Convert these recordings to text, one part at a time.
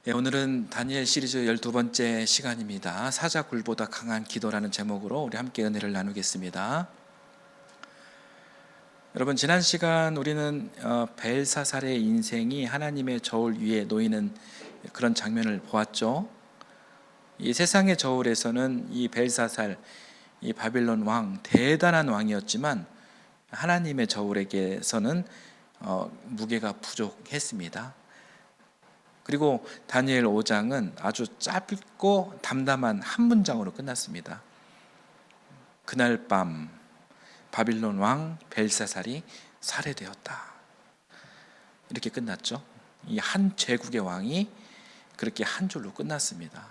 예, 오늘은 다니엘 시리즈 12번째 시간입니다. 사자굴보다 강한 기도라는 제목으로 우리 함께 은혜를 나누겠습니다. 여러분, 지난 시간 우리는 벨사살의 인생이 하나님의 저울 위에 놓이는 그런 장면을 보았죠. 이 세상의 저울에서는 이 벨사살, 이 바빌론 왕, 대단한 왕이었지만 하나님의 저울에게서는 무게가 부족했습니다. 그리고 다니엘 5장은 아주 짧고 담담한 한 문장으로 끝났습니다. 그날 밤 바빌론 왕 벨사살이 살해되었다. 이렇게 끝났죠. 이 한 제국의 왕이 그렇게 한 줄로 끝났습니다.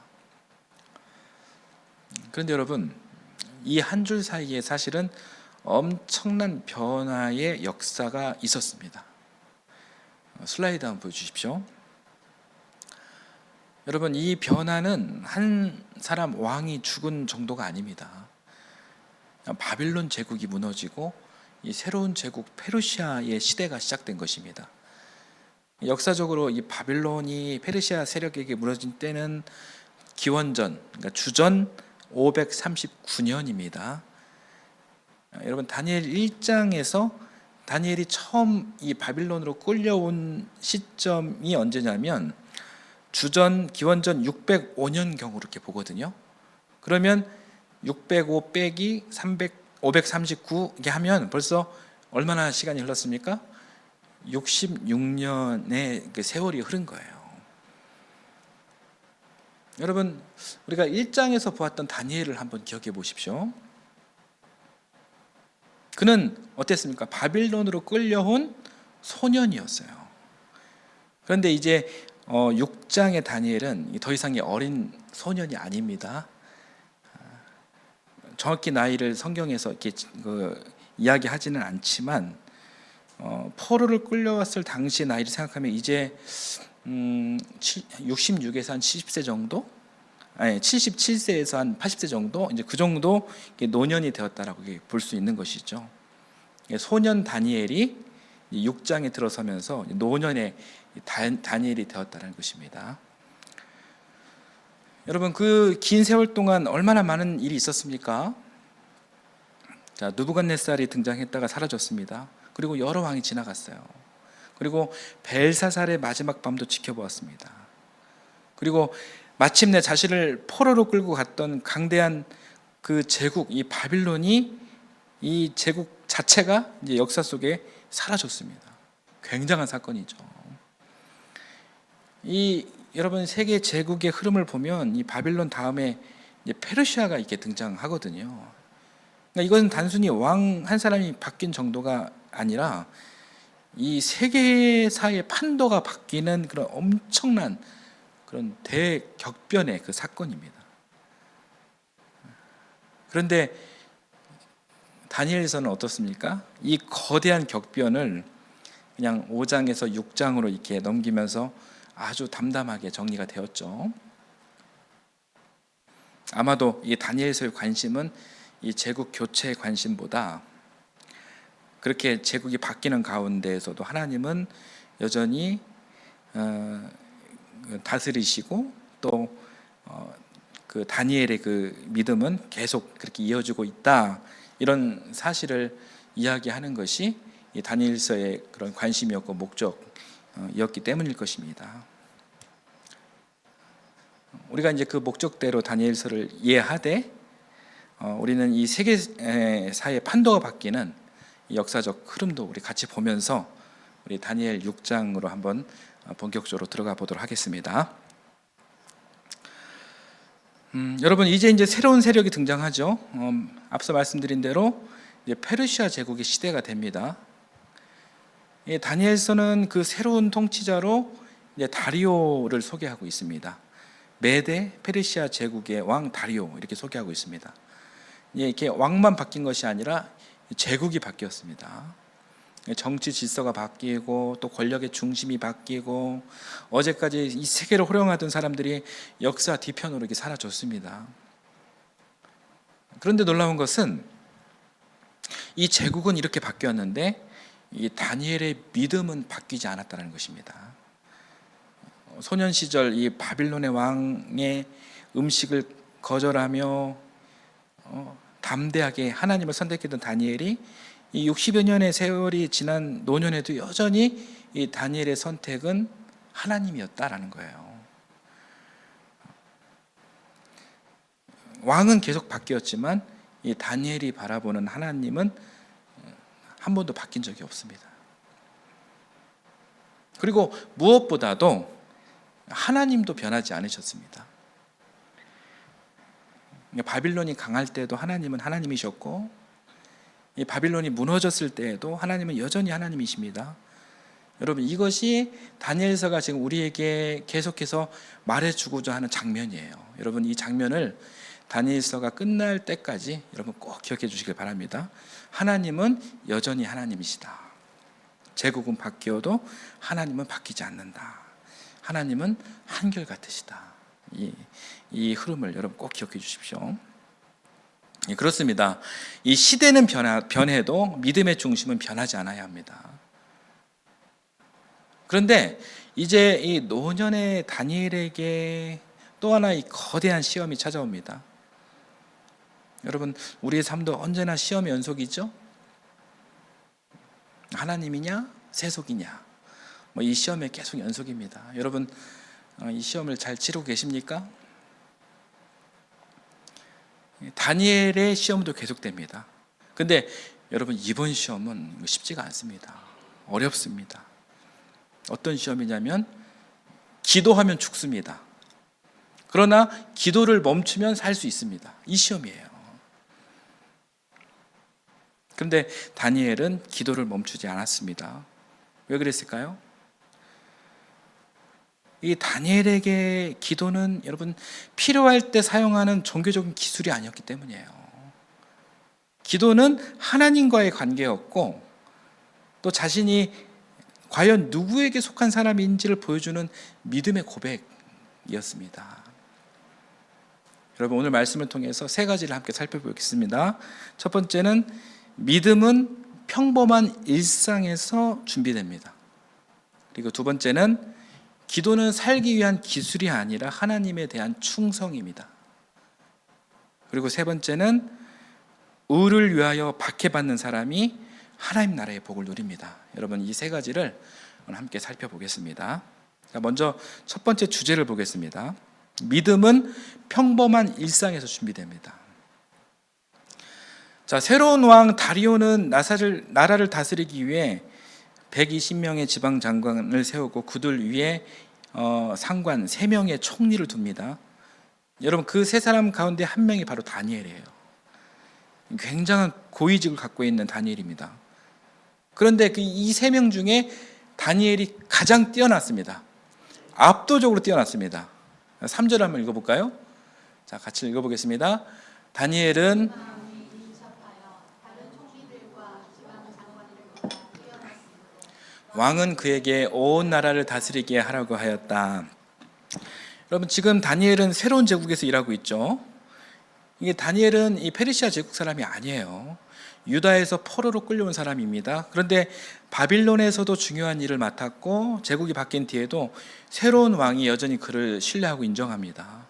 그런데 여러분, 이 한 줄 사이에 사실은 엄청난 변화의 역사가 있었습니다. 슬라이드 한번 보여주십시오. 여러분, 이 변화는 한 사람 왕이 죽은 정도가 아닙니다. 바빌론 제국이 무너지고 이 새로운 제국 페르시아의 시대가 시작된 것입니다. 역사적으로 이 바빌론이 페르시아 세력에게 무너진 때는 기원전, 그러니까 주전 539년입니다. 여러분, 다니엘 1장에서 다니엘이 처음 이 바빌론으로 끌려온 시점이 언제냐면 주전 기원전 605년경으로 이렇게 보거든요. 그러면 605 빼기 539 이렇게 하면 벌써 얼마나 시간이 흘렀습니까? 66년의 그 세월이 흐른 거예요. 여러분, 우리가 1장에서 보았던 다니엘을 한번 기억해 보십시오. 그는 어땠습니까? 바빌론으로 끌려온 소년이었어요. 그런데 이제 6장의 다니엘은 더 이상의 어린 소년이 아닙니다. 정확히 나이를 성경에서 이렇게 이야기하지는 않지만 포로를 끌려왔을 당시 나이를 생각하면 이제 66에서 한 70세 정도, 아니 77세에서 한 80세 정도, 이제 그 정도 노년이 되었다라고 볼 수 있는 것이죠. 소년 다니엘이 6장에 들어서면서 노년의 다니엘이 되었다는 것입니다. 여러분, 그 긴 세월 동안 얼마나 많은 일이 있었습니까? 자, 느부갓네살이 등장했다가 사라졌습니다. 그리고 여러 왕이 지나갔어요. 그리고 벨사살의 마지막 밤도 지켜보았습니다. 그리고 마침내 자신을 포로로 끌고 갔던 강대한 그 제국, 이 바빌론이, 이 제국 자체가 이제 역사 속에 사라졌습니다. 굉장한 사건이죠. 여러분, 세계 제국의 흐름을 보면 이 바빌론 다음에 이제 페르시아가 이렇게 등장하거든요. 그러니까 이것은 단순히 왕 한 사람이 바뀐 정도가 아니라 이 세계사의 판도가 바뀌는 그런 엄청난 그런 대격변의 그 사건입니다. 그런데 다니엘서는 어떻습니까? 이 거대한 격변을 그냥 5장에서 6장으로 이렇게 넘기면서 아주 담담하게 정리가 되었죠. 아마도 이 다니엘서의 관심은 이 제국 교체의 관심보다 그렇게 제국이 바뀌는 가운데에서도 하나님은 여전히 다스리시고 또 그 다니엘의 그 믿음은 계속 그렇게 이어지고 있다, 이런 사실을 이야기하는 것이 이 다니엘서의 그런 관심이었고 목적이었기 때문일 것입니다. 우리가 이제 그 목적대로 다니엘서를 이해하되 우리는 이 세계사의 판도가 바뀌는 역사적 흐름도 우리 같이 보면서 우리 다니엘 6장으로 한번 본격적으로 들어가 보도록 하겠습니다. 여러분, 이제 새로운 세력이 등장하죠. 앞서 말씀드린 대로 이제 페르시아 제국의 시대가 됩니다. 다니엘서는 그 새로운 통치자로 이제 다리오를 소개하고 있습니다. 메데 페르시아 제국의 왕 다리오, 이렇게 소개하고 있습니다. 이렇게 왕만 바뀐 것이 아니라 제국이 바뀌었습니다. 정치 질서가 바뀌고 또 권력의 중심이 바뀌고 어제까지 이 세계를 호령하던 사람들이 역사 뒤편으로 이렇게 사라졌습니다. 그런데 놀라운 것은 이 제국은 이렇게 바뀌었는데 이 다니엘의 믿음은 바뀌지 않았다는 것입니다. 소년 시절 이 바빌론의 왕의 음식을 거절하며 담대하게 하나님을 선택했던 다니엘이 이 60여 년의 세월이 지난 노년에도 여전히 이 다니엘의 선택은 하나님이었다라는 거예요. 왕은 계속 바뀌었지만 이 다니엘이 바라보는 하나님은 한 번도 바뀐 적이 없습니다. 그리고 무엇보다도 하나님도 변하지 않으셨습니다. 바빌론이 강할 때도 하나님은 하나님이셨고, 이 바빌론이 무너졌을 때에도 하나님은 여전히 하나님이십니다. 여러분, 이것이 다니엘서가 지금 우리에게 계속해서 말해주고자 하는 장면이에요. 여러분, 이 장면을 다니엘서가 끝날 때까지 여러분 꼭 기억해 주시길 바랍니다. 하나님은 여전히 하나님이시다. 제국은 바뀌어도 하나님은 바뀌지 않는다. 하나님은 한결같으시다. 이 흐름을 여러분 꼭 기억해 주십시오. 그렇습니다. 이 시대는 변해도 믿음의 중심은 변하지 않아야 합니다. 그런데 이제 이 노년의 다니엘에게 또 하나의 거대한 시험이 찾아옵니다. 여러분, 우리의 삶도 언제나 시험의 연속이죠? 하나님이냐 세속이냐, 이 시험의 계속 연속입니다. 여러분, 이 시험을 잘 치르고 계십니까? 다니엘의 시험도 계속됩니다. 근데 여러분, 이번 시험은 쉽지가 않습니다. 어렵습니다. 어떤 시험이냐면 기도하면 죽습니다. 그러나 기도를 멈추면 살 수 있습니다. 이 시험이에요. 그런데 다니엘은 기도를 멈추지 않았습니다. 왜 그랬을까요? 이 다니엘에게 기도는 여러분 필요할 때 사용하는 종교적인 기술이 아니었기 때문이에요. 기도는 하나님과의 관계였고, 또 자신이 과연 누구에게 속한 사람인지를 보여주는 믿음의 고백이었습니다. 여러분, 오늘 말씀을 통해서 세 가지를 함께 살펴보겠습니다. 첫 번째는 믿음은 평범한 일상에서 준비됩니다. 그리고 두 번째는 기도는 살기 위한 기술이 아니라 하나님에 대한 충성입니다. 그리고 세 번째는 의를 위하여 박해받는 사람이 하나님 나라의 복을 누립니다. 여러분, 이 세 가지를 오늘 함께 살펴보겠습니다. 먼저 첫 번째 주제를 보겠습니다. 믿음은 평범한 일상에서 준비됩니다. 자, 새로운 왕 다리오는 나라를 다스리기 위해 120명의 지방 장관을 세우고 그들 위에 상관 3명의 총리를 둡니다. 여러분, 그 세 사람 가운데 한 명이 바로 다니엘이에요. 굉장한 고위직을 갖고 있는 다니엘입니다. 그런데 이 3명 중에 다니엘이 가장 뛰어났습니다. 압도적으로 뛰어났습니다. 3절 한번 읽어볼까요? 자, 같이 읽어보겠습니다. 다니엘은 왕은 그에게 온 나라를 다스리게 하라고 하였다. 여러분, 지금 다니엘은 새로운 제국에서 일하고 있죠. 이게 다니엘은 이 페르시아 제국 사람이 아니에요. 유다에서 포로로 끌려온 사람입니다. 그런데 바빌론에서도 중요한 일을 맡았고 제국이 바뀐 뒤에도 새로운 왕이 여전히 그를 신뢰하고 인정합니다.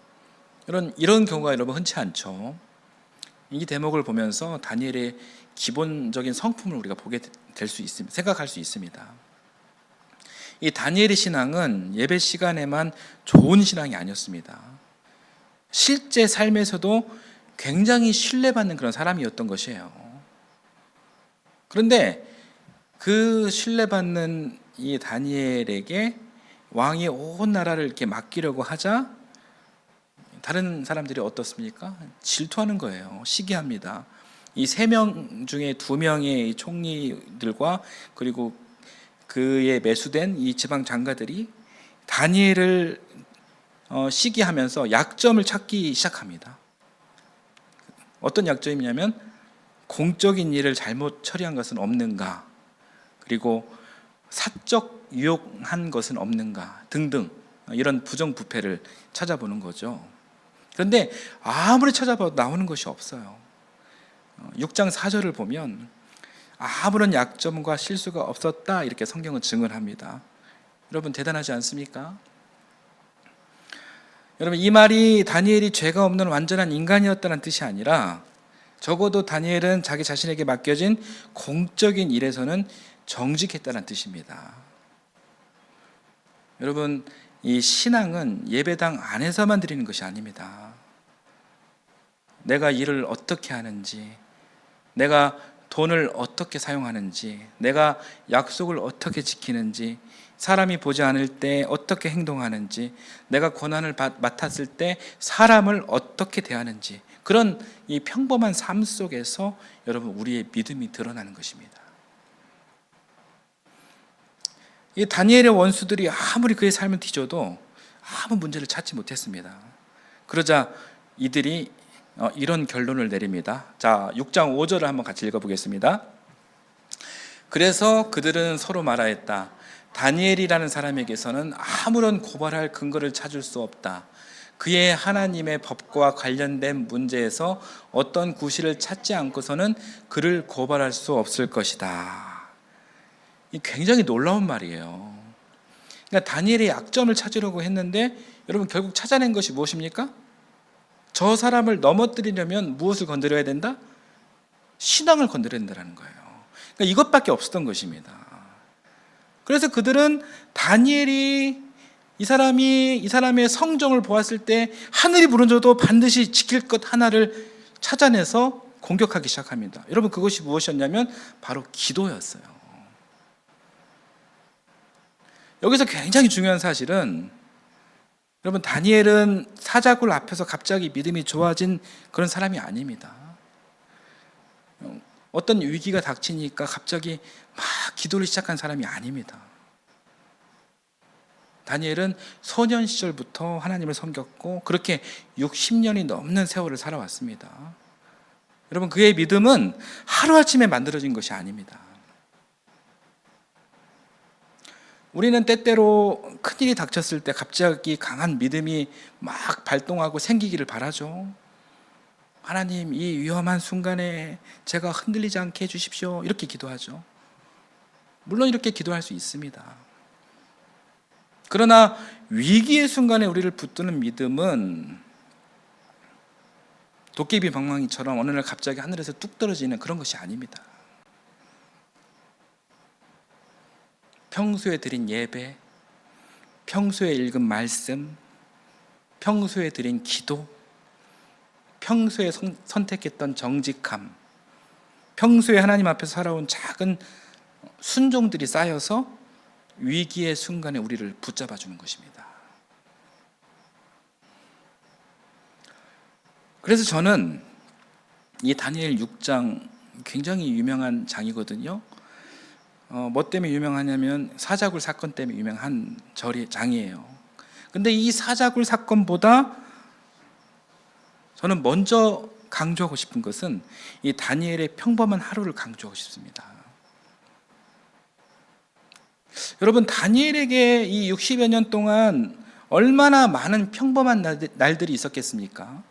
이런 경우가 여러분 흔치 않죠. 이 대목을 보면서 다니엘의 기본적인 성품을 우리가 보게 될 수 있습니다. 생각할 수 있습니다. 이 다니엘의 신앙은 예배 시간에만 좋은 신앙이 아니었습니다. 실제 삶에서도 굉장히 신뢰받는 그런 사람이었던 것이에요. 그런데 그 신뢰받는 이 다니엘에게 왕이 온 나라를 이렇게 맡기려고 하자 다른 사람들이 어떻습니까? 질투하는 거예요. 시기합니다. 이 3명 중에 2명의 총리들과 그리고 그에 매수된 이 지방 장가들이 다니엘을 시기하면서 약점을 찾기 시작합니다. 어떤 약점이냐면 공적인 일을 잘못 처리한 것은 없는가, 그리고 사적 유혹한 것은 없는가 등등 이런 부정부패를 찾아보는 거죠. 그런데 아무리 찾아봐도 나오는 것이 없어요. 6장 4절을 보면 아무런 약점과 실수가 없었다 이렇게 성경은 증언합니다. 여러분, 대단하지 않습니까? 여러분, 이 말이 다니엘이 죄가 없는 완전한 인간이었다는 뜻이 아니라 적어도 다니엘은 자기 자신에게 맡겨진 공적인 일에서는 정직했다는 뜻입니다. 여러분, 이 신앙은 예배당 안에서만 드리는 것이 아닙니다. 내가 일을 어떻게 하는지, 내가 돈을 어떻게 사용하는지, 내가 약속을 어떻게 지키는지, 사람이 보지 않을 때 어떻게 행동하는지, 내가 권한을 맡았을 때 사람을 어떻게 대하는지, 그런 이 평범한 삶 속에서 여러분 우리의 믿음이 드러나는 것입니다. 이 다니엘의 원수들이 아무리 그의 삶을 뒤져도 아무 문제를 찾지 못했습니다. 그러자 이들이 이런 결론을 내립니다. 자, 6장 5절을 한번 같이 읽어보겠습니다. 그래서 그들은 서로 말하였다. 다니엘이라는 사람에게서는 아무런 고발할 근거를 찾을 수 없다. 그의 하나님의 법과 관련된 문제에서 어떤 구실을 찾지 않고서는 그를 고발할 수 없을 것이다. 이 굉장히 놀라운 말이에요. 그러니까 다니엘의 약점을 찾으려고 했는데 여러분 결국 찾아낸 것이 무엇입니까? 저 사람을 넘어뜨리려면 무엇을 건드려야 된다? 신앙을 건드려야 된다는 거예요. 그러니까 이것밖에 없었던 것입니다. 그래서 그들은 다니엘이 이 사람의 성정을 보았을 때 하늘이 무너져도 반드시 지킬 것 하나를 찾아내서 공격하기 시작합니다. 여러분, 그것이 무엇이었냐면 바로 기도였어요. 여기서 굉장히 중요한 사실은 여러분, 다니엘은 사자굴 앞에서 갑자기 믿음이 좋아진 그런 사람이 아닙니다. 어떤 위기가 닥치니까 갑자기 막 기도를 시작한 사람이 아닙니다. 다니엘은 소년 시절부터 하나님을 섬겼고 그렇게 60년이 넘는 세월을 살아왔습니다. 여러분, 그의 믿음은 하루아침에 만들어진 것이 아닙니다. 우리는 때때로 큰일이 닥쳤을 때 갑자기 강한 믿음이 막 발동하고 생기기를 바라죠. 하나님, 이 위험한 순간에 제가 흔들리지 않게 해주십시오. 이렇게 기도하죠. 물론 이렇게 기도할 수 있습니다. 그러나 위기의 순간에 우리를 붙드는 믿음은 도깨비 방망이처럼 어느 날 갑자기 하늘에서 뚝 떨어지는 그런 것이 아닙니다. 평소에 드린 예배, 평소에 읽은 말씀, 평소에 드린 기도, 평소에 선택했던 정직함, 평소에 하나님 앞에서 살아온 작은 순종들이 쌓여서 위기의 순간에 우리를 붙잡아 주는 것입니다. 그래서 저는 이 다니엘 6장 굉장히 유명한 장이거든요. 뭐 때문에 유명하냐면 사자굴 사건 때문에 유명한 장이에요. 근데 이 사자굴 사건보다 저는 먼저 강조하고 싶은 것은 이 다니엘의 평범한 하루를 강조하고 싶습니다. 여러분, 다니엘에게 이 60여 년 동안 얼마나 많은 평범한 날들이 있었겠습니까?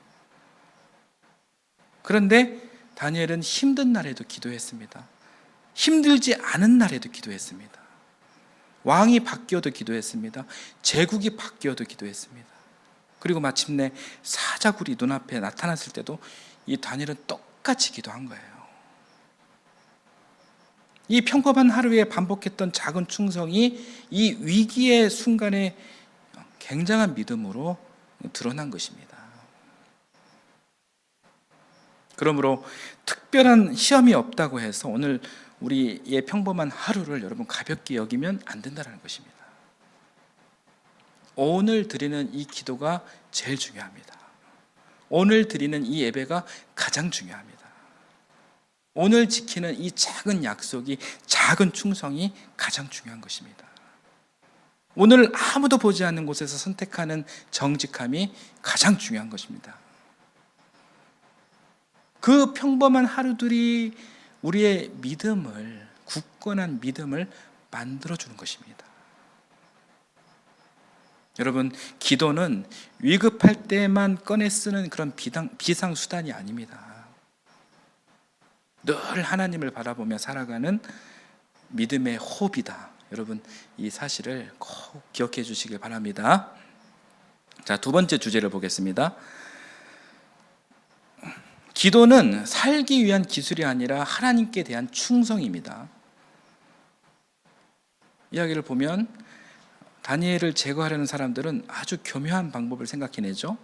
그런데 다니엘은 힘든 날에도 기도했습니다. 힘들지 않은 날에도 기도했습니다. 왕이 바뀌어도 기도했습니다. 제국이 바뀌어도 기도했습니다. 그리고 마침내 사자굴이 눈앞에 나타났을 때도 이 다니엘은 똑같이 기도한 거예요. 이 평범한 하루에 반복했던 작은 충성이 이 위기의 순간에 굉장한 믿음으로 드러난 것입니다. 그러므로 특별한 시험이 없다고 해서 오늘 우리의 평범한 하루를 여러분 가볍게 여기면 안 된다는 것입니다. 오늘 드리는 이 기도가 제일 중요합니다. 오늘 드리는 이 예배가 가장 중요합니다. 오늘 지키는 이 작은 약속이, 작은 충성이 가장 중요한 것입니다. 오늘 아무도 보지 않는 곳에서 선택하는 정직함이 가장 중요한 것입니다. 그 평범한 하루들이 우리의 믿음을, 굳건한 믿음을 만들어주는 것입니다. 여러분, 기도는 위급할 때만 꺼내 쓰는 그런 비상수단이 아닙니다. 늘 하나님을 바라보며 살아가는 믿음의 호흡이다. 여러분, 이 사실을 꼭 기억해 주시길 바랍니다. 자, 두 번째 주제를 보겠습니다. 기도는 살기 위한 기술이 아니라 하나님께 대한 충성입니다. 이야기를 보면 다니엘을 제거하려는 사람들은 아주 교묘한 방법을 생각해내죠.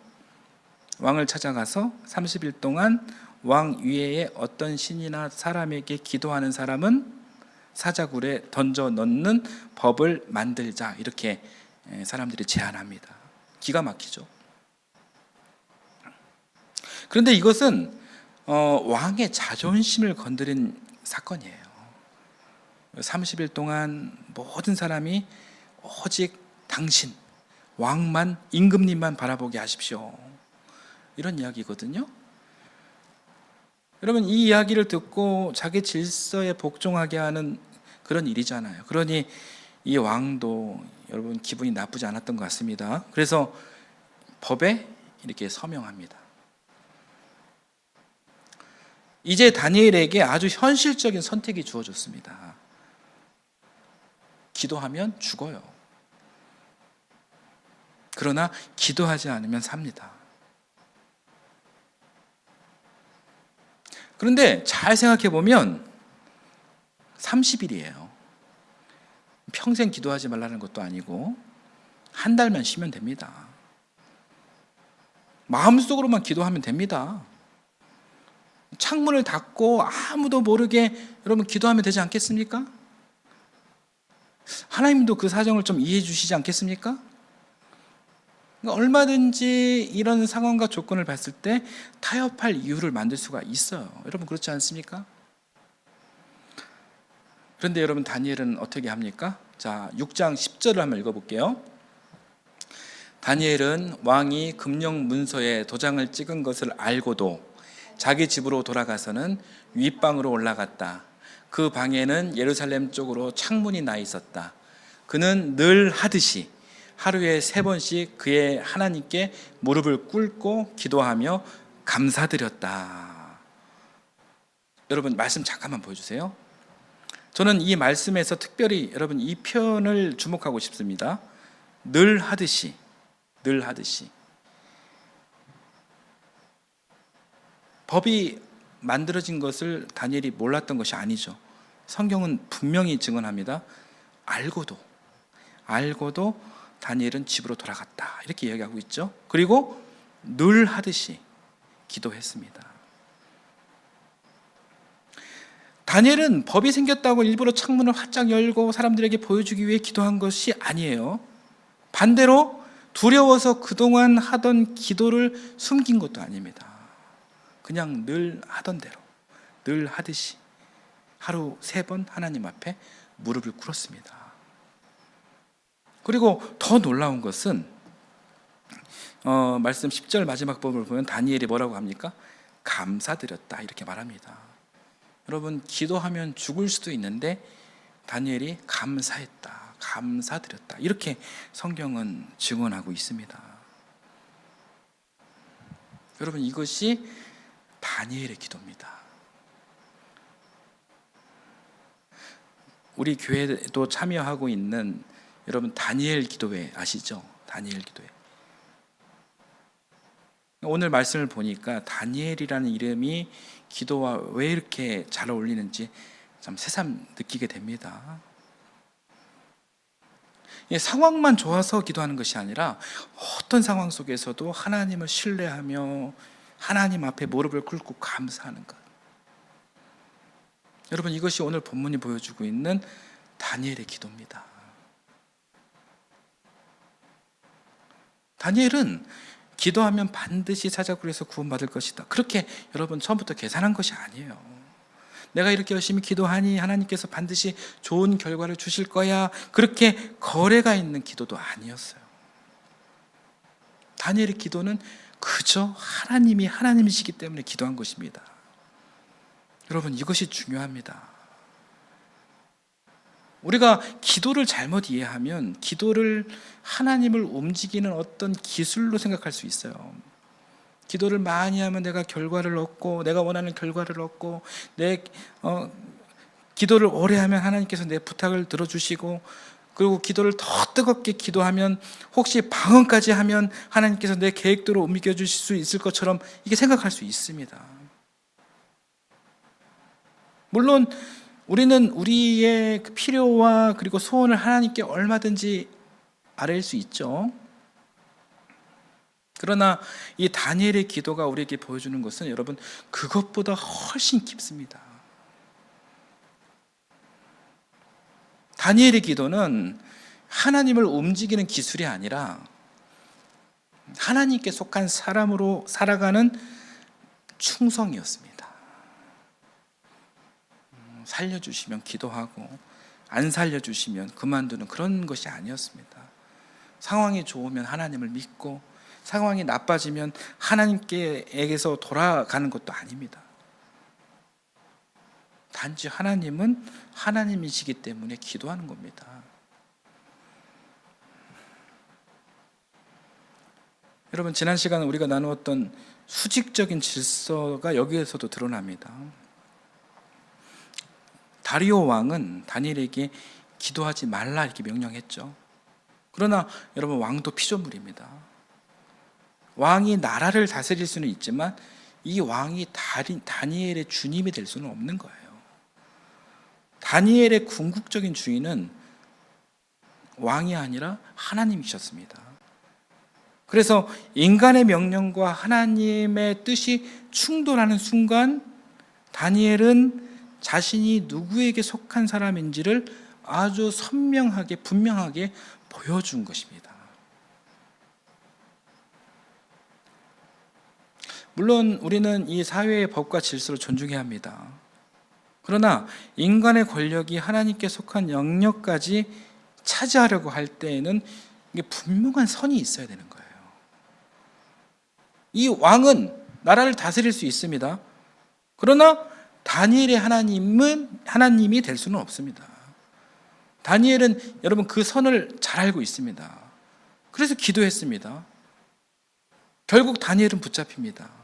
왕을 찾아가서 30일 동안 왕 위에 어떤 신이나 사람에게 기도하는 사람은 사자굴에 던져 넣는 법을 만들자, 이렇게 사람들이 제안합니다. 기가 막히죠. 그런데 이것은 왕의 자존심을 건드린 사건이에요. 30일 동안 모든 사람이 오직 당신, 왕만, 임금님만 바라보게 하십시오, 이런 이야기거든요. 여러분, 이 이야기를 듣고 자기 질서에 복종하게 하는 그런 일이잖아요. 그러니 이 왕도 여러분 기분이 나쁘지 않았던 것 같습니다. 그래서 법에 이렇게 서명합니다. 이제 다니엘에게 아주 현실적인 선택이 주어졌습니다. 기도하면 죽어요. 그러나 기도하지 않으면 삽니다. 그런데 잘 생각해 보면 30일이에요. 평생 기도하지 말라는 것도 아니고 한 달만 쉬면 됩니다. 마음속으로만 기도하면 됩니다. 창문을 닫고 아무도 모르게 여러분 기도하면 되지 않겠습니까? 하나님도 그 사정을 좀 이해해 주시지 않겠습니까? 그러니까 얼마든지 이런 상황과 조건을 봤을 때 타협할 이유를 만들 수가 있어요. 여러분 그렇지 않습니까? 그런데 여러분 다니엘은 어떻게 합니까? 자, 6장 10절을 한번 읽어볼게요. 다니엘은 왕이 금령 문서에 도장을 찍은 것을 알고도 자기 집으로 돌아가서는 윗방으로 올라갔다. 그 방에는 예루살렘 쪽으로 창문이 나 있었다. 그는 늘 하듯이 하루에 3번씩 그의 하나님께 무릎을 꿇고 기도하며 감사드렸다. 여러분 말씀 잠깐만 보여주세요. 저는 이 말씀에서 특별히 여러분 이 표현을 주목하고 싶습니다. 늘 하듯이, 늘 하듯이. 법이 만들어진 것을 다니엘이 몰랐던 것이 아니죠. 성경은 분명히 증언합니다. 알고도 다니엘은 집으로 돌아갔다, 이렇게 이야기하고 있죠. 그리고 늘 하듯이 기도했습니다. 다니엘은 법이 생겼다고 일부러 창문을 활짝 열고 사람들에게 보여주기 위해 기도한 것이 아니에요. 반대로 두려워서 그동안 하던 기도를 숨긴 것도 아닙니다. 그냥 늘 하던 대로, 늘 하듯이 하루 3번 하나님 앞에 무릎을 꿇었습니다. 그리고 더 놀라운 것은 말씀 10절 마지막 부분을 보면 다니엘이 뭐라고 합니까? 감사드렸다, 이렇게 말합니다. 여러분 기도하면 죽을 수도 있는데 다니엘이 감사했다, 감사드렸다, 이렇게 성경은 증언하고 있습니다. 여러분 이것이 다니엘의 기도입니다. 우리 교회도 참여하고 있는 여러분 다니엘 기도회 아시죠? 다니엘 기도회. 오늘 말씀을 보니까 다니엘이라는 이름이 기도와 왜 이렇게 잘 어울리는지 참 새삼 느끼게 됩니다. 상황만 좋아서 기도하는 것이 아니라 어떤 상황 속에서도 하나님을 신뢰하며 하나님 앞에 무릎을 꿇고 감사하는 것. 여러분 이것이 오늘 본문이 보여주고 있는 다니엘의 기도입니다. 다니엘은 기도하면 반드시 사자굴에서 구원받을 것이다, 그렇게 여러분 처음부터 계산한 것이 아니에요. 내가 이렇게 열심히 기도하니 하나님께서 반드시 좋은 결과를 주실 거야, 그렇게 거래가 있는 기도도 아니었어요. 다니엘의 기도는 그저 하나님이 하나님이시기 때문에 기도한 것입니다. 여러분 이것이 중요합니다. 우리가 기도를 잘못 이해하면 기도를 하나님을 움직이는 어떤 기술로 생각할 수 있어요. 기도를 많이 하면 내가 결과를 얻고, 내가 원하는 결과를 얻고, 내 기도를 오래 하면 하나님께서 내 부탁을 들어주시고, 그리고 기도를 더 뜨겁게 기도하면 혹시 방언까지 하면 하나님께서 내 계획대로 옮겨 주실 수 있을 것처럼 이게 생각할 수 있습니다. 물론 우리는 우리의 그 필요와 그리고 소원을 하나님께 얼마든지 아뢰일 수 있죠. 그러나 이 다니엘의 기도가 우리에게 보여주는 것은 여러분 그것보다 훨씬 깊습니다. 다니엘의 기도는 하나님을 움직이는 기술이 아니라 하나님께 속한 사람으로 살아가는 충성이었습니다. 살려주시면 기도하고 안 살려주시면 그만두는 그런 것이 아니었습니다. 상황이 좋으면 하나님을 믿고 상황이 나빠지면 하나님께에게서 돌아가는 것도 아닙니다. 단지 하나님은 하나님이시기 때문에 기도하는 겁니다. 여러분, 지난 시간 우리가 나누었던 수직적인 질서가 여기에서도 드러납니다. 다리오 왕은 다니엘에게 기도하지 말라 이렇게 명령했죠. 그러나 여러분, 왕도 피조물입니다. 왕이 나라를 다스릴 수는 있지만 이 왕이 다니엘의 주님이 될 수는 없는 거예요. 다니엘의 궁극적인 주인은 왕이 아니라 하나님이셨습니다. 그래서 인간의 명령과 하나님의 뜻이 충돌하는 순간 다니엘은 자신이 누구에게 속한 사람인지를 아주 선명하게 분명하게 보여준 것입니다. 물론 우리는 이 사회의 법과 질서를 존중해야 합니다. 그러나 인간의 권력이 하나님께 속한 영역까지 차지하려고 할 때에는 이게 분명한 선이 있어야 되는 거예요. 이 왕은 나라를 다스릴 수 있습니다. 그러나 다니엘의 하나님이 될 수는 없습니다. 다니엘은 여러분 그 선을 잘 알고 있습니다. 그래서 기도했습니다. 결국 다니엘은 붙잡힙니다.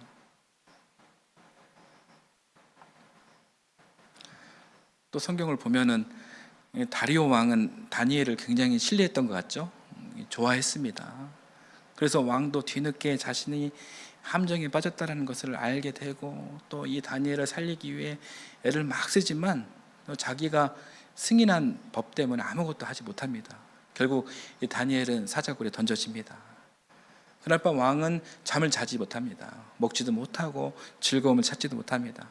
또 성경을 보면은 다리오 왕은 다니엘을 굉장히 신뢰했던 것 같죠? 좋아했습니다. 그래서 왕도 뒤늦게 자신이 함정에 빠졌다는 것을 알게 되고 또 이 다니엘을 살리기 위해 애를 막 쓰지만 자기가 승인한 법 때문에 아무것도 하지 못합니다. 결국 이 다니엘은 사자굴에 던져집니다. 그날 밤 왕은 잠을 자지 못합니다. 먹지도 못하고 즐거움을 찾지도 못합니다.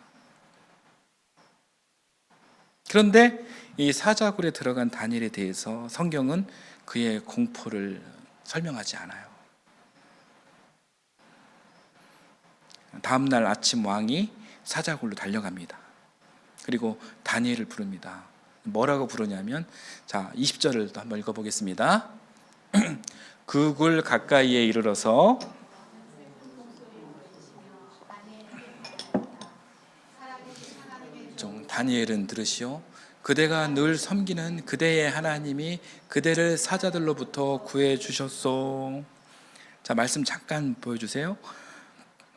그런데 이 사자굴에 들어간 다니엘에 대해서 성경은 그의 공포를 설명하지 않아요. 다음날 아침 왕이 사자굴로 달려갑니다. 그리고 다니엘을 부릅니다. 뭐라고 부르냐면, 자 20절을 또 한번 읽어보겠습니다. 그 굴 가까이에 이르러서 다니엘은 들으시오. 그대가 늘 섬기는 그대의 하나님이 그대를 사자들로부터 구해 주셨소. 자, 말씀 잠깐 보여주세요.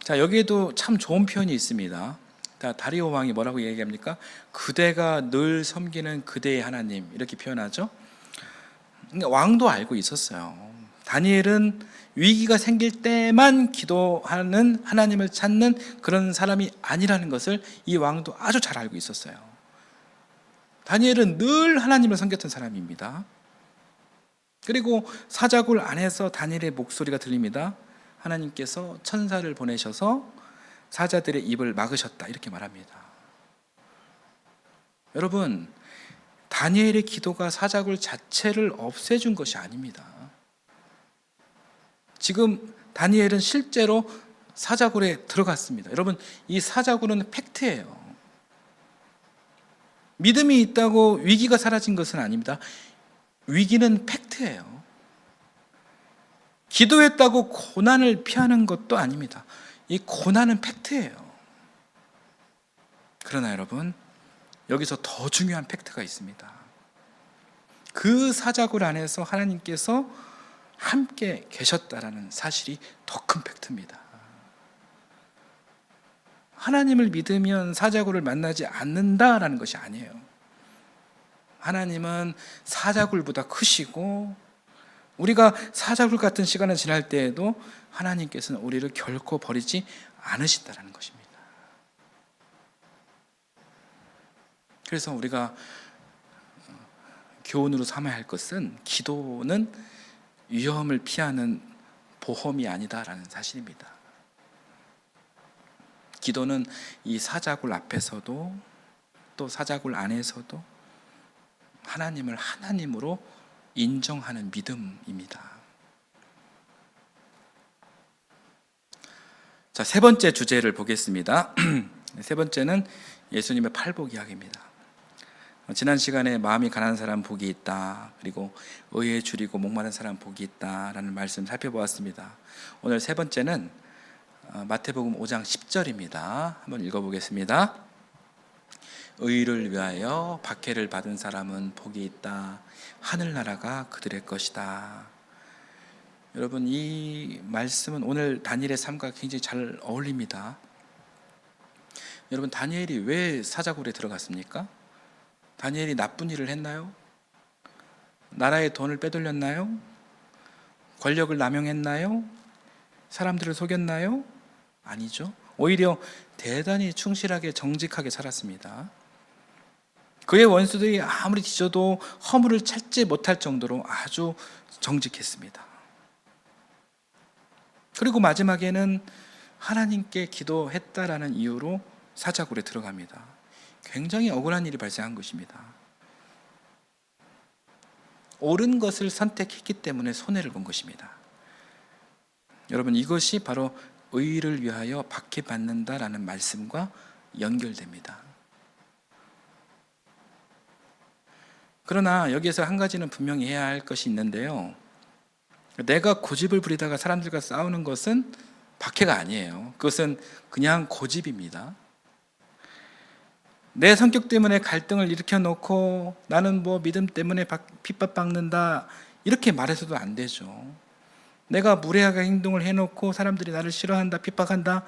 자, 여기에도 참 좋은 표현이 있습니다. 자, 다리오 왕이 뭐라고 얘기합니까? 그대가 늘 섬기는 그대의 하나님, 이렇게 표현하죠. 왕도 알고 있었어요. 다니엘은 위기가 생길 때만 기도하는 하나님을 찾는 그런 사람이 아니라는 것을 이 왕도 아주 잘 알고 있었어요. 다니엘은 늘 하나님을 섬겼던 사람입니다. 그리고 사자굴 안에서 다니엘의 목소리가 들립니다. 하나님께서 천사를 보내셔서 사자들의 입을 막으셨다, 이렇게 말합니다. 여러분, 다니엘의 기도가 사자굴 자체를 없애준 것이 아닙니다. 지금 다니엘은 실제로 사자굴에 들어갔습니다. 여러분, 이 사자굴은 팩트예요. 믿음이 있다고 위기가 사라진 것은 아닙니다. 위기는 팩트예요. 기도했다고 고난을 피하는 것도 아닙니다. 이 고난은 팩트예요. 그러나 여러분, 여기서 더 중요한 팩트가 있습니다. 그 사자굴 안에서 하나님께서 함께 계셨다라는 사실이 더 큰 팩트입니다. 하나님을 믿으면 사자굴을 만나지 않는다라는 것이 아니에요. 하나님은 사자굴보다 크시고 우리가 사자굴 같은 시간을 지날 때에도 하나님께서는 우리를 결코 버리지 않으신다는 것입니다. 그래서 우리가 교훈으로 삼아야 할 것은 기도는 위험을 피하는 보험이 아니다라는 사실입니다. 기도는 이 사자굴 앞에서도 또 사자굴 안에서도 하나님을 하나님으로 인정하는 믿음입니다. 자, 세 번째 주제를 보겠습니다. 세 번째는 예수님의 팔복 이야기입니다. 지난 시간에 마음이 가난한 사람 복이 있다, 그리고 의에 줄이고 목마른 사람 복이 있다라는 말씀 살펴보았습니다. 오늘 세 번째는 마태복음 5장 10절입니다. 한번 읽어보겠습니다. 의를 위하여 박해를 받은 사람은 복이 있다. 하늘나라가 그들의 것이다. 여러분, 이 말씀은 오늘 다니엘의 삶과 굉장히 잘 어울립니다. 여러분, 다니엘이 왜 사자굴에 들어갔습니까? 다니엘이 나쁜 일을 했나요? 나라의 돈을 빼돌렸나요? 권력을 남용했나요? 사람들을 속였나요? 아니죠. 오히려 대단히 충실하게 정직하게 살았습니다. 그의 원수들이 아무리 뒤져도 허물을 찾지 못할 정도로 아주 정직했습니다. 그리고 마지막에는 하나님께 기도했다라는 이유로 사자굴에 들어갑니다. 굉장히 억울한 일이 발생한 것입니다. 옳은 것을 선택했기 때문에 손해를 본 것입니다. 여러분, 이것이 바로 의를 위하여 박해받는다라는 말씀과 연결됩니다. 그러나 여기에서 한 가지는 분명히 해야 할 것이 있는데요, 내가 고집을 부리다가 사람들과 싸우는 것은 박해가 아니에요. 그것은 그냥 고집입니다. 내 성격 때문에 갈등을 일으켜 놓고 나는 믿음 때문에 핍박받는다 이렇게 말해서도 안 되죠. 내가 무례하게 행동을 해놓고 사람들이 나를 싫어한다, 핍박한다,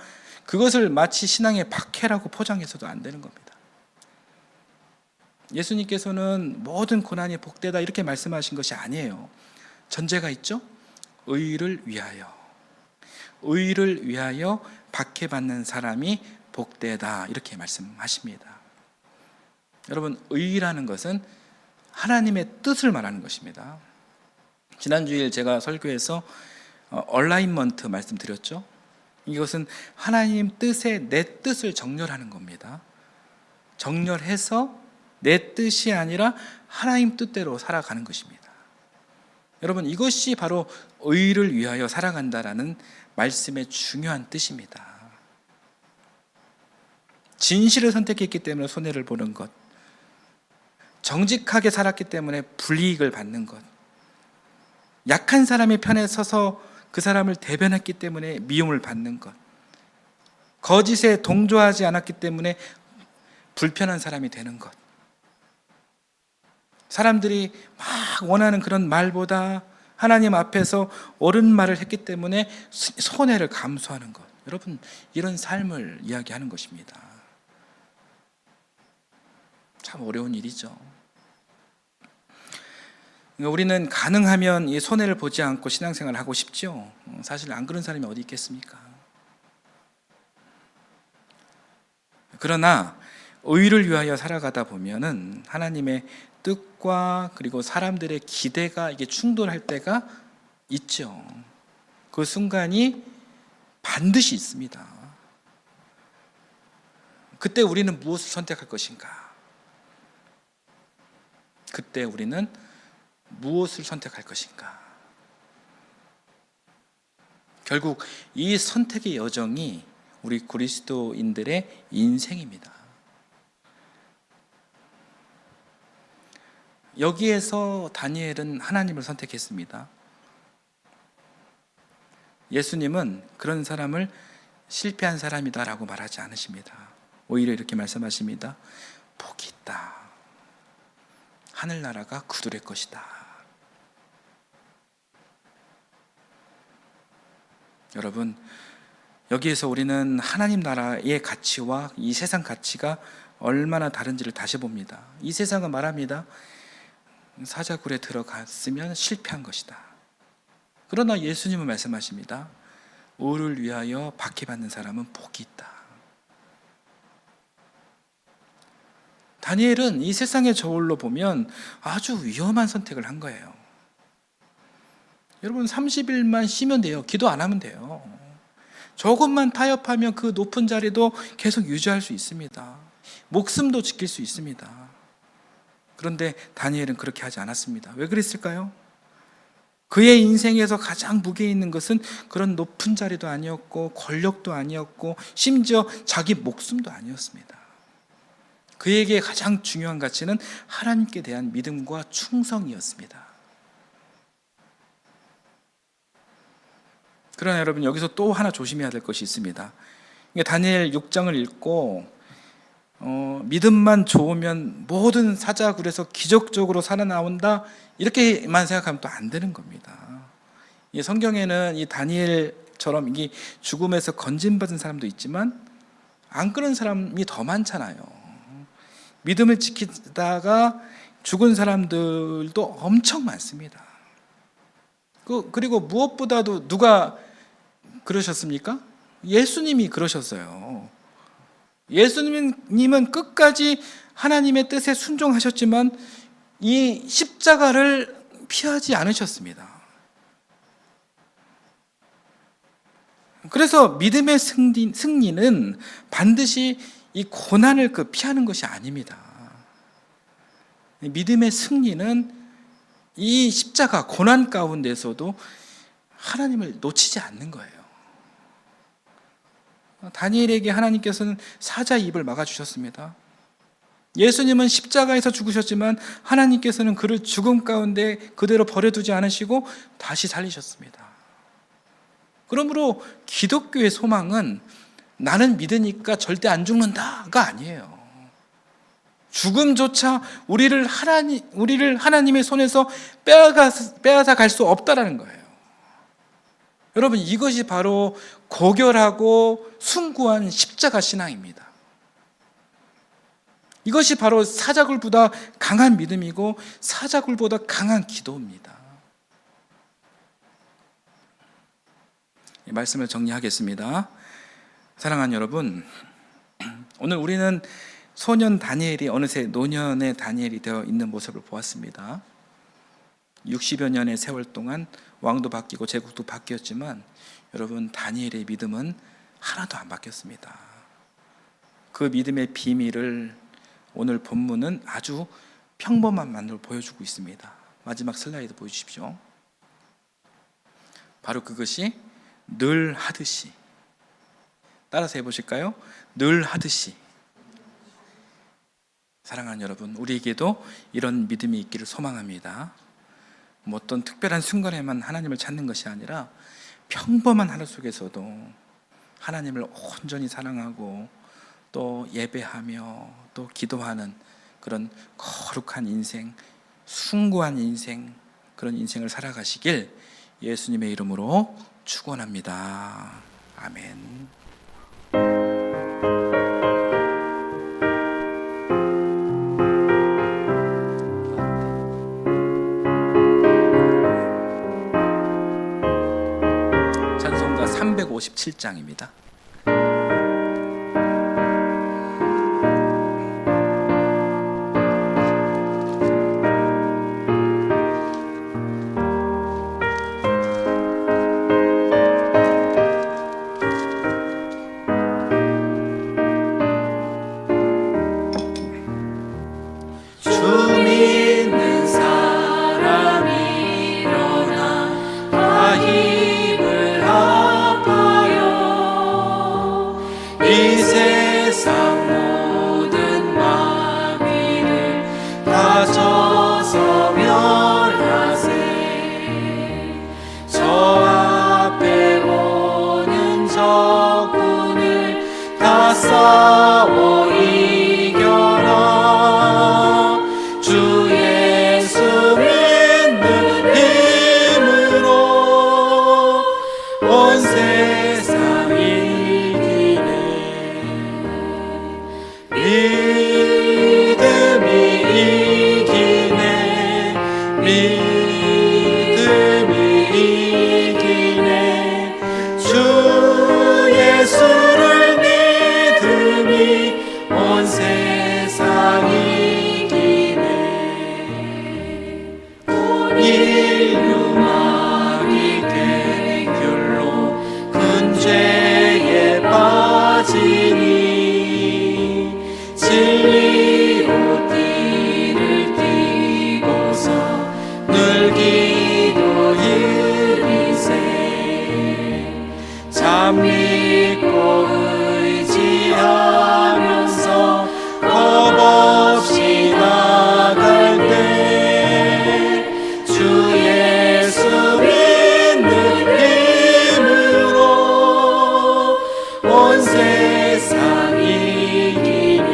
그것을 마치 신앙의 박해라고 포장해서도 안 되는 겁니다. 예수님께서는 모든 고난이 복되다 이렇게 말씀하신 것이 아니에요. 전제가 있죠. 의를 위하여, 의를 위하여 박해받는 사람이 복되다 이렇게 말씀하십니다. 여러분, 의라는 것은 하나님의 뜻을 말하는 것입니다. 지난주일 제가 설교에서 얼라인먼트 말씀드렸죠. 이것은 하나님 뜻에 내 뜻을 정렬하는 겁니다. 정렬해서 내 뜻이 아니라 하나님 뜻대로 살아가는 것입니다. 여러분, 이것이 바로 의를 위하여 살아간다라는 말씀의 중요한 뜻입니다. 진실을 선택했기 때문에 손해를 보는 것, 정직하게 살았기 때문에 불이익을 받는 것, 약한 사람의 편에 서서 그 사람을 대변했기 때문에 미움을 받는 것, 거짓에 동조하지 않았기 때문에 불편한 사람이 되는 것, 사람들이 막 원하는 그런 말보다 하나님 앞에서 옳은 말을 했기 때문에 손해를 감수하는 것, 여러분, 이런 삶을 이야기하는 것입니다. 참 어려운 일이죠. 우리는 가능하면 이 손해를 보지 않고 신앙생활을 하고 싶죠. 사실 안 그런 사람이 어디 있겠습니까? 그러나 의를 위하여 살아가다 보면은 하나님의 뜻과 그리고 사람들의 기대가 이게 충돌할 때가 있죠. 그 순간이 반드시 있습니다. 그때 우리는 무엇을 선택할 것인가? 그때 우리는 무엇을 선택할 것인가? 결국 이 선택의 여정이 우리 그리스도인들의 인생입니다. 여기에서 다니엘은 하나님을 선택했습니다. 예수님은 그런 사람을 실패한 사람이다라고 말하지 않으십니다. 오히려 이렇게 말씀하십니다. 복이 있다. 하늘나라가 그들의 것이다. 여러분, 여기에서 우리는 하나님 나라의 가치와 이 세상 가치가 얼마나 다른지를 다시 봅니다. 이 세상은 말합니다. 사자굴에 들어갔으면 실패한 것이다. 그러나 예수님은 말씀하십니다. 의를 위하여 박해받는 사람은 복이 있다. 다니엘은 이 세상의 저울로 보면 아주 위험한 선택을 한 거예요. 여러분 30일만 쉬면 돼요. 기도 안 하면 돼요. 조금만 타협하면 그 높은 자리도 계속 유지할 수 있습니다. 목숨도 지킬 수 있습니다. 그런데 다니엘은 그렇게 하지 않았습니다. 왜 그랬을까요? 그의 인생에서 가장 무게 있는 것은 그런 높은 자리도 아니었고 권력도 아니었고 심지어 자기 목숨도 아니었습니다. 그에게 가장 중요한 가치는 하나님께 대한 믿음과 충성이었습니다. 그러나 여러분 여기서 또 하나 조심해야 될 것이 있습니다. 다니엘 6장을 읽고 믿음만 좋으면 모든 사자굴에서 기적적으로 살아나온다 이렇게만 생각하면 또 안 되는 겁니다. 이 성경에는 이 다니엘처럼 이 죽음에서 건진받은 사람도 있지만 안 그런 사람이 더 많잖아요. 믿음을 지키다가 죽은 사람들도 엄청 많습니다. 그리고 무엇보다도 누가 그러셨습니까? 예수님이 그러셨어요. 예수님은 끝까지 하나님의 뜻에 순종하셨지만 이 십자가를 피하지 않으셨습니다. 그래서 믿음의 승리는 반드시 이 고난을 피하는 것이 아닙니다. 믿음의 승리는 이 십자가 고난 가운데서도 하나님을 놓치지 않는 거예요. 다니엘에게 하나님께서는 사자 입을 막아주셨습니다. 예수님은 십자가에서 죽으셨지만 하나님께서는 그를 죽음 가운데 그대로 버려두지 않으시고 다시 살리셨습니다. 그러므로 기독교의 소망은 나는 믿으니까 절대 안 죽는다가 아니에요. 죽음조차 우리를 하나님의 손에서 빼앗아 갈 수 없다라는 거예요. 여러분 이것이 바로 고결하고 숭고한 십자가 신앙입니다. 이것이 바로 사자굴보다 강한 믿음이고 사자굴보다 강한 기도입니다. 이 말씀을 정리하겠습니다. 사랑하는 여러분, 오늘 우리는 소년 다니엘이 어느새 노년의 다니엘이 되어 있는 모습을 보았습니다. 60여 년의 세월 동안 왕도 바뀌고 제국도 바뀌었지만 여러분 다니엘의 믿음은 하나도 안 바뀌었습니다. 그 믿음의 비밀을 오늘 본문은 아주 평범한 만으로 보여주고 있습니다. 마지막 슬라이드 보여주십시오. 바로 그것이 늘 하듯이, 따라서 해보실까요? 늘 하듯이. 사랑하는 여러분, 우리에게도 이런 믿음이 있기를 소망합니다. 어떤 특별한 순간에만 하나님을 찾는 것이 아니라 평범한 하루 속에서도 하나님을 온전히 사랑하고 또 예배하며 또 기도하는 그런 거룩한 인생, 숭고한 인생, 그런 인생을 살아가시길 예수님의 이름으로 축원합니다. 아멘. 찬송가 357장입니다. 참 믿고 의지하면서 겁없이 나갈 때 주 예수 믿는 힘으로 온 세상 이기네.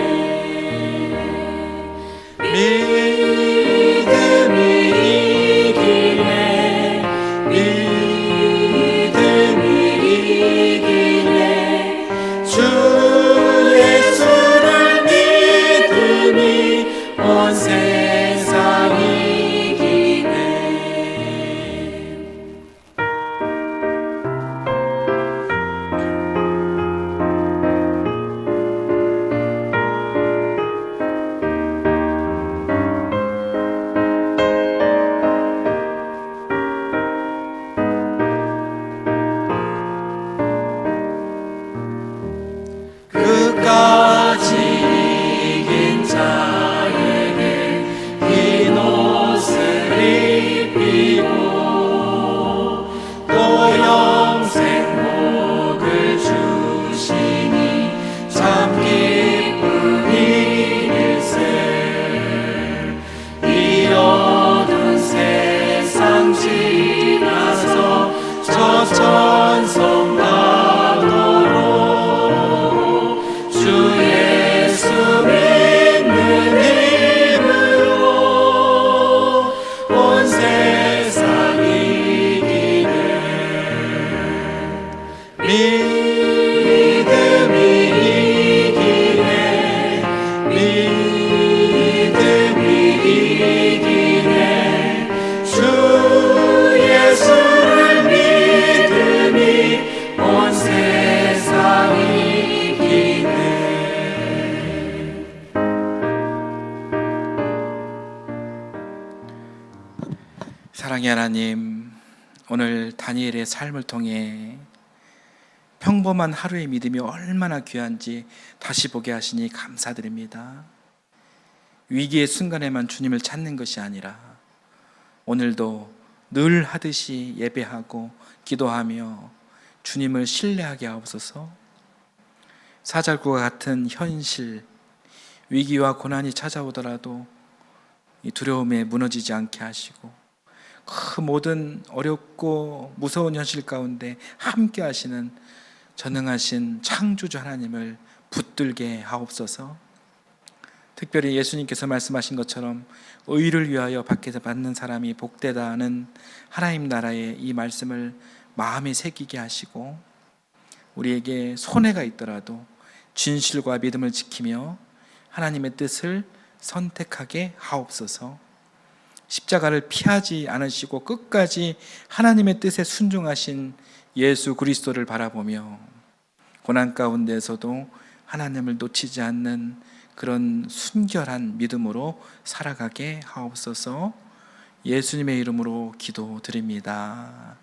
믿음이 이기네. 믿음이 이기네. 주 예수를 믿음이 온 세상 이기네. 끝까지 이긴 자에게 흰 옷을 입히고 또 영생 복을 주시니 참 기쁜 일일세. 이 어두운 세상 지나서 저 천성 가도록 주 예수 믿는 힘으로 온 세상 이기네. 믿음이 이기네. 믿음이 이기네. 주 예수를 믿음이 온 세상 이기네. 사랑의 하나님, 오늘 다니엘의 삶을 통해 평범한 하루의 믿음이 얼마나 귀한지 다시 보게 하시니 감사드립니다. 위기의 순간에만 주님을 찾는 것이 아니라 오늘도 늘 하듯이 예배하고 기도하며 주님을 신뢰하게 하옵소서. 사절구와 같은 현실, 위기와 고난이 찾아오더라도 이 두려움에 무너지지 않게 하시고 그 모든 어렵고 무서운 현실 가운데 함께 하시는 전능하신 창조주 하나님을 붙들게 하옵소서. 특별히 예수님께서 말씀하신 것처럼 의를 위하여 밖에서 받는 사람이 복되다는 하나님 나라의 이 말씀을 마음에 새기게 하시고 우리에게 손해가 있더라도 진실과 믿음을 지키며 하나님의 뜻을 선택하게 하옵소서. 십자가를 피하지 않으시고 끝까지 하나님의 뜻에 순종하신 예수 그리스도를 바라보며 고난 가운데에서도 하나님을 놓치지 않는 그런 순결한 믿음으로 살아가게 하옵소서. 예수님의 이름으로 기도드립니다.